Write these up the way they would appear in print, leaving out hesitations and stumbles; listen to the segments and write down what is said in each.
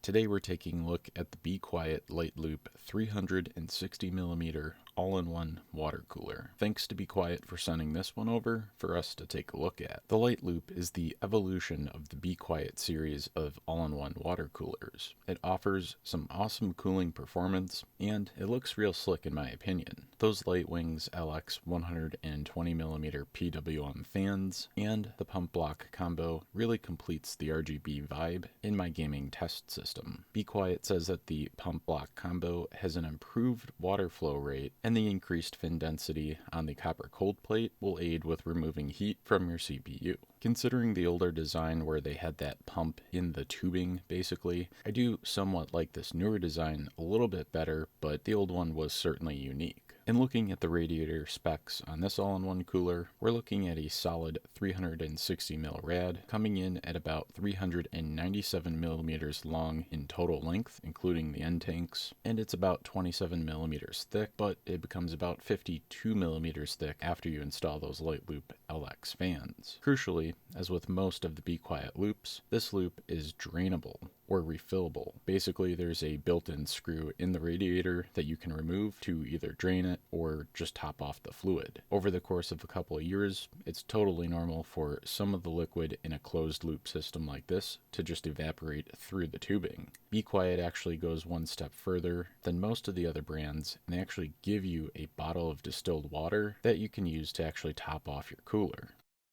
Today we're taking a look at the Be Quiet Light Loop 360mm all-in-one water cooler. Thanks to Be Quiet for sending this one over for us to take a look at. The Light Loop is the evolution of the Be Quiet series of all-in-one water coolers. It offers some awesome cooling performance, and it looks real slick in my opinion. Those Light Wings LX 120mm PWM fans and the pump block combo really completes the RGB vibe in my gaming test system. Be Quiet says that the pump block combo has an improved water flow rate, and the increased fin density on the copper cold plate will aid with removing heat from your CPU. Considering the older design where they had that pump in the tubing, basically, I do somewhat like this newer design a little bit better, but the old one was certainly unique. In looking at the radiator specs on this all-in-one cooler, we're looking at a solid 360mm rad, coming in at about 397mm long in total length, including the end tanks, and it's about 27mm thick, but it becomes about 52mm thick after you install those Light Loop LX fans. Crucially, as with most of the Be Quiet loops, this loop is drainable, or refillable. Basically, there's a built-in screw in the radiator that you can remove to either drain it or just top off the fluid. Over the course of a couple of years, it's totally normal for some of the liquid in a closed loop system like this to just evaporate through the tubing. Be Quiet actually goes one step further than most of the other brands, and they actually give you a bottle of distilled water that you can use to actually top off your cooler.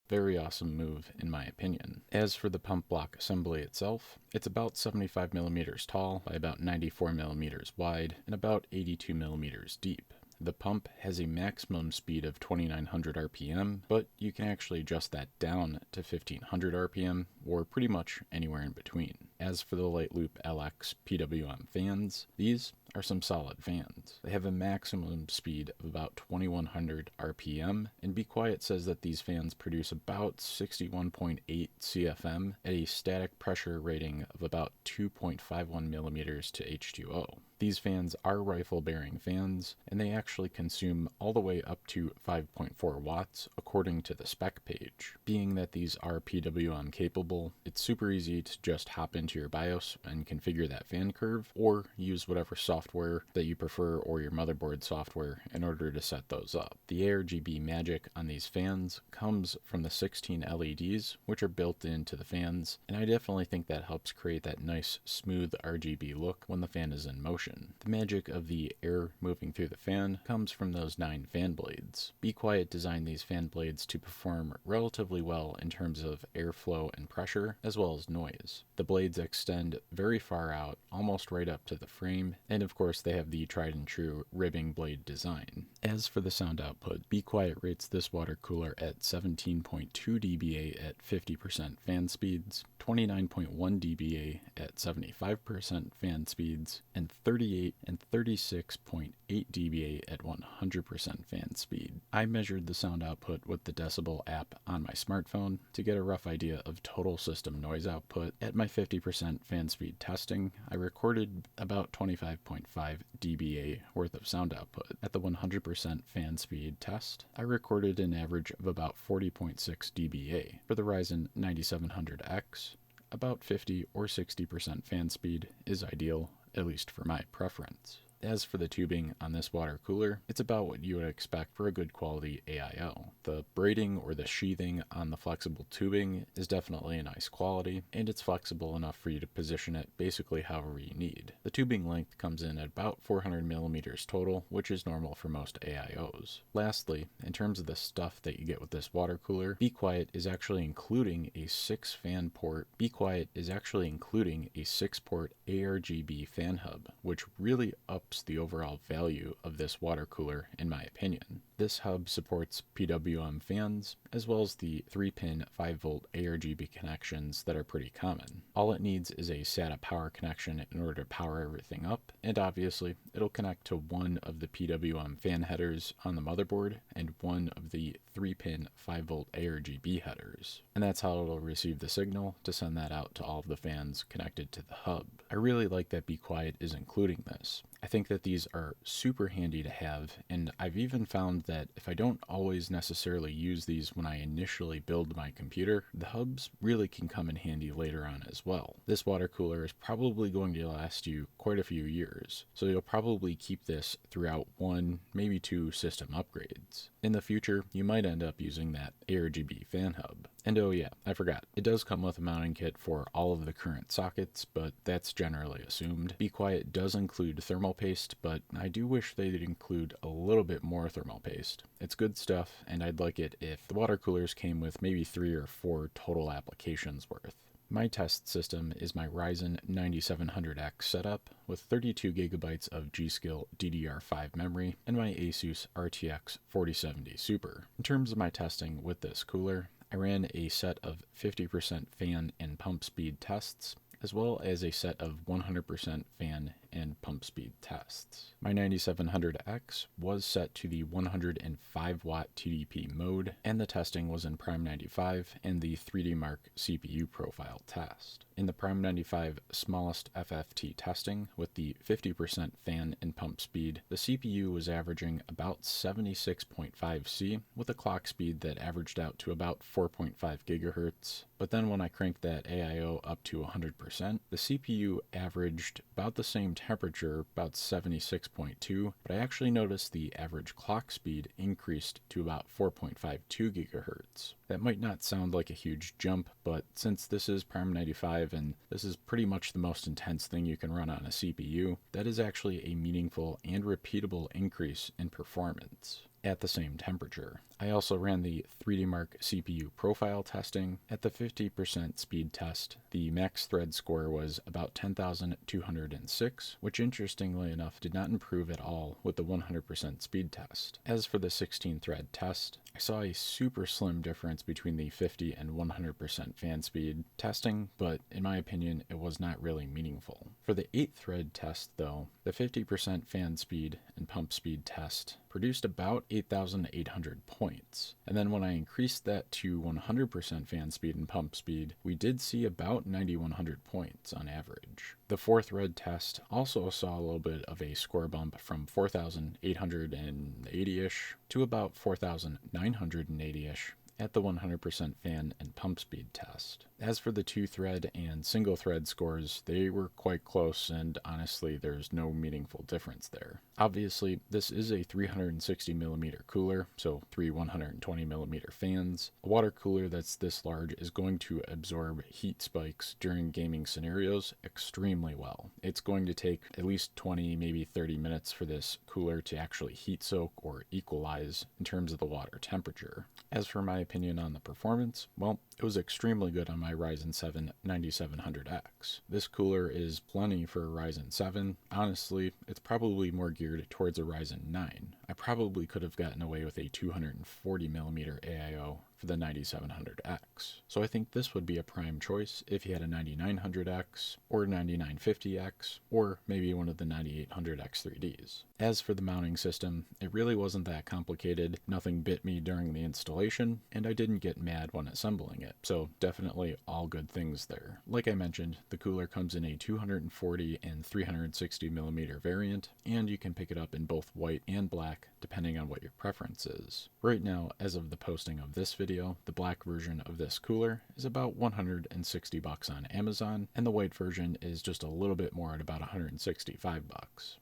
Very awesome move in my opinion. As for the pump block assembly itself, it's about 75mm tall by about 94mm wide and about 82mm deep. The pump has a maximum speed of 2900 RPM, but you can actually adjust that down to 1500 RPM or pretty much anywhere in between. As for the Light Loop LX PWM fans, these are some solid fans. They have a maximum speed of about 2100 RPM, and Be Quiet says that these fans produce about 61.8 CFM at a static pressure rating of about 2.51 millimeters to H2O. These fans are rifle-bearing fans, and they actually consume all the way up to 5.4 watts according to the spec page. Being that these are PWM capable, it's super easy to just hop into your BIOS and configure that fan curve, or use whatever software that you prefer or your motherboard software in order to set those up. The ARGB magic on these fans comes from the 16 LEDs, which are built into the fans, and I definitely think that helps create that nice smooth RGB look when the fan is in motion. The magic of the air moving through the fan comes from those 9 fan blades. Be Quiet designed these fan blades to perform relatively well in terms of airflow and pressure, as well as noise. The blades extend very far out, almost right up to the frame, and of course they have the tried and true ribbing blade design. As for the sound output, Be Quiet rates this water cooler at 17.2 dBA at 50% fan speeds, 29.1 dBA at 75% fan speeds, and 38 and 36.8 dBA at 100% fan speed. I measured the sound output with the Decibel app on my smartphone to get a rough idea of total system noise output. At my 50% fan speed testing, I recorded about 25.5 dBA worth of sound output. At the 100% fan speed test, I recorded an average of about 40.6 dBA. For the Ryzen 9700X, about 50 or 60% fan speed is ideal, at least for my preference. As for the tubing on this water cooler, it's about what you would expect for a good quality AIO. The braiding or the sheathing on the flexible tubing is definitely a nice quality, and it's flexible enough for you to position it basically however you need. The tubing length comes in at about 400mm total, which is normal for most AIOs. Lastly, in terms of the stuff that you get with this water cooler, Be Quiet is actually including a 6-fan port. Be Quiet is actually including a 6-port ARGB fan hub, which really ups the overall value of this water cooler in my opinion. This hub supports PWM fans, as well as the 3-pin 5-volt ARGB connections that are pretty common. All it needs is a SATA power connection in order to power everything up, and obviously it'll connect to one of the PWM fan headers on the motherboard and one of the 3-pin 5-volt ARGB headers. And that's how it'll receive the signal to send that out to all of the fans connected to the hub. I really like that Be Quiet is including this. I think that these are super handy to have, and I've even found that if I don't always necessarily necessarily use these when I initially build my computer, the hubs really can come in handy later on as well. This water cooler is probably going to last you quite a few years, so you'll probably keep this throughout 1, maybe 2 system upgrades. In the future, you might end up using that ARGB fan hub. And oh yeah, I forgot, it does come with a mounting kit for all of the current sockets, but that's generally assumed. Be Quiet does include thermal paste, but I do wish they'd include a little bit more thermal paste. It's good stuff, and I'd like it if the water coolers came with maybe 3 or 4 total applications worth. My test system is my Ryzen 9700X setup with 32 gigabytes of G.Skill DDR5 memory and my Asus RTX 4070 Super. In terms of my testing with this cooler, I ran a set of 50% fan and pump speed tests, as well as a set of 100% fan and pump speed tests. My 9700X was set to the 105 watt TDP mode, and the testing was in Prime 95 and the 3D Mark CPU profile test. In the Prime 95 smallest FFT testing with the 50% fan and pump speed, the CPU was averaging about 76.5 C with a clock speed that averaged out to about 4.5 gigahertz. But then when I cranked that AIO up to 100%, the CPU averaged about the same temperature, about 76.2, but I actually noticed the average clock speed increased to about 4.52 gigahertz. That might not sound like a huge jump, but since this is Prime 95 and this is pretty much the most intense thing you can run on a CPU, that is actually a meaningful and repeatable increase in performance at the same temperature. I also ran the 3D Mark CPU profile testing. At the 50% speed test, the max thread score was about 10,206, which interestingly enough did not improve at all with the 100% speed test. As for the 16 thread test, I saw a super slim difference between the 50 and 100% fan speed testing, but in my opinion, it was not really meaningful. For the 8 thread test though, the 50% fan speed and pump speed test produced about 8,800 points. And then when I increased that to 100% fan speed and pump speed, we did see about 9,100 points on average. The 4 thread test also saw a little bit of a score bump from 4,880-ish to about 4,980-ish at the 100% fan and pump speed test. As for the 2 thread and single thread scores, they were quite close, and honestly there's no meaningful difference there. Obviously this is a 360mm cooler, so 3 120mm fans. A water cooler that's this large is going to absorb heat spikes during gaming scenarios extremely well. It's going to take at least 20, maybe 30 minutes for this cooler to actually heat soak or equalize in terms of the water temperature. As for my opinion on the performance, well, it was extremely good on my Ryzen 7 9700X. This cooler is plenty for a Ryzen 7. Honestly, it's probably more geared towards a Ryzen 9. I probably could have gotten away with a 240mm AIO for the 9700X. So I think this would be a prime choice if you had a 9900X or 9950X or maybe one of the 9800X 3Ds. As for the mounting system, it really wasn't that complicated. Nothing bit me during the installation, and I didn't get mad when assembling it. So definitely all good things there. Like I mentioned, the cooler comes in a 240 and 360mm variant, and you can pick it up in both white and black depending on what your preference is. Right now, as of the posting of this video, the black version of this cooler is about $160 on Amazon, and the white version is just a little bit more at about $165.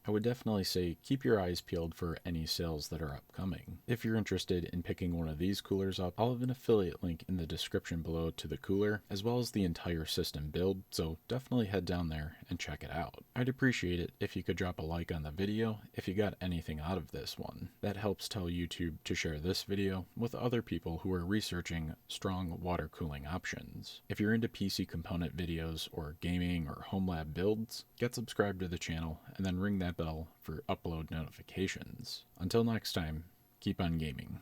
I would definitely say keep your eyes peeled for any sales that are upcoming. If you're interested in picking one of these coolers up, I'll have an affiliate link in the description below to the cooler, as well as the entire system build, so definitely head down there and check it out. I'd appreciate it if you could drop a like on the video if you got anything out of this one. That helps tell YouTube to share this video with other people who are researching strong water cooling options. If you're into PC component videos or gaming or home lab builds, get subscribed to the channel and then ring that bell for upload notifications. Until next time, keep on gaming.